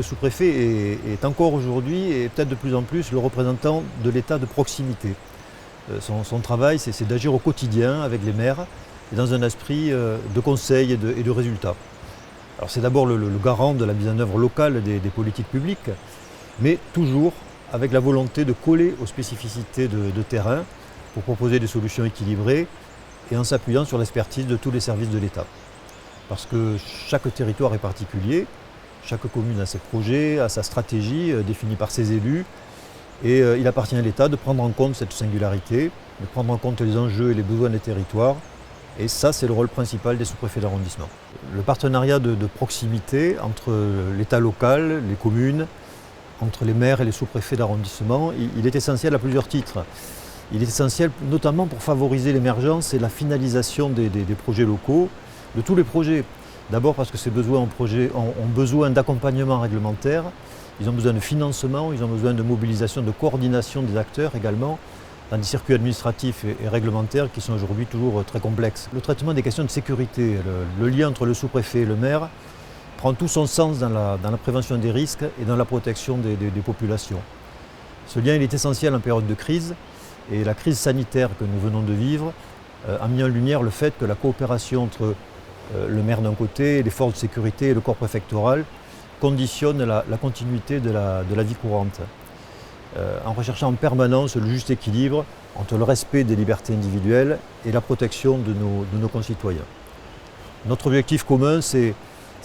le sous-préfet est encore aujourd'hui, et peut-être de plus en plus, le représentant de l'État de proximité. Son travail, c'est d'agir au quotidien avec les maires, et dans un esprit de conseil et de résultat. Alors c'est d'abord le garant de la mise en œuvre locale des politiques publiques, mais toujours avec la volonté de coller aux spécificités de terrain pour proposer des solutions équilibrées et en s'appuyant sur l'expertise de tous les services de l'État. Parce que chaque territoire est particulier, chaque commune a ses projets, a sa stratégie définie par ses élus, et il appartient à l'État de prendre en compte cette singularité, de prendre en compte les enjeux et les besoins des territoires, et ça c'est le rôle principal des sous-préfets d'arrondissement. Le partenariat de proximité entre l'État local, les communes, entre les maires et les sous-préfets d'arrondissement, il est essentiel à plusieurs titres. Il est essentiel notamment pour favoriser l'émergence et la finalisation des projets locaux, de tous les projets. D'abord parce que ces projets ont besoin d'accompagnement réglementaire, ils ont besoin de financement, ils ont besoin de mobilisation, de coordination des acteurs également, dans des circuits administratifs et réglementaires qui sont aujourd'hui toujours très complexes. Le traitement des questions de sécurité, le lien entre le sous-préfet et le maire, prend tout son sens dans la prévention des risques et dans la protection des populations. Ce lien il est essentiel en période de crise, et la crise sanitaire que nous venons de vivre a mis en lumière le fait que la coopération entre le maire d'un côté, les forces de sécurité et le corps préfectoral conditionne la continuité de la vie courante, en recherchant en permanence le juste équilibre entre le respect des libertés individuelles et la protection de nos concitoyens. Notre objectif commun, c'est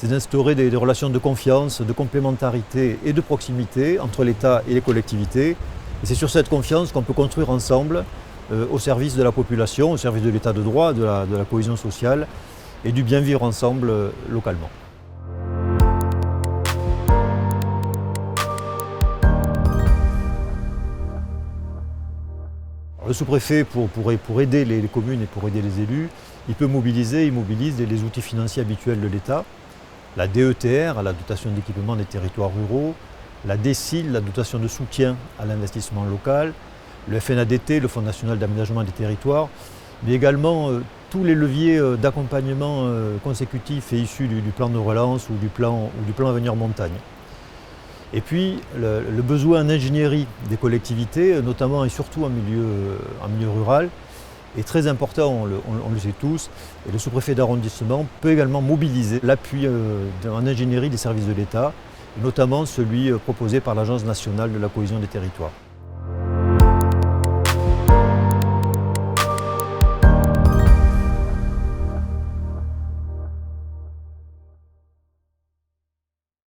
d'instaurer des relations de confiance, de complémentarité et de proximité entre l'État et les collectivités. Et c'est sur cette confiance qu'on peut construire ensemble au service de la population, au service de l'État de droit, de la cohésion sociale et du bien vivre ensemble localement. Le sous-préfet, pour aider les communes et pour aider les élus, il mobilise les outils financiers habituels de l'État, la DETR, la dotation d'équipement des territoires ruraux, la DSIL, la dotation de soutien à l'investissement local, le FNADT, le Fonds national d'aménagement des territoires, mais également tous les leviers d'accompagnement consécutifs et issus du plan de relance ou du plan Avenir Montagne. Et puis le besoin en ingénierie des collectivités, notamment et surtout en milieu rural, est très important, on le sait tous, et le sous-préfet d'arrondissement peut également mobiliser l'appui en ingénierie des services de l'État, notamment celui proposé par l'Agence nationale de la cohésion des territoires.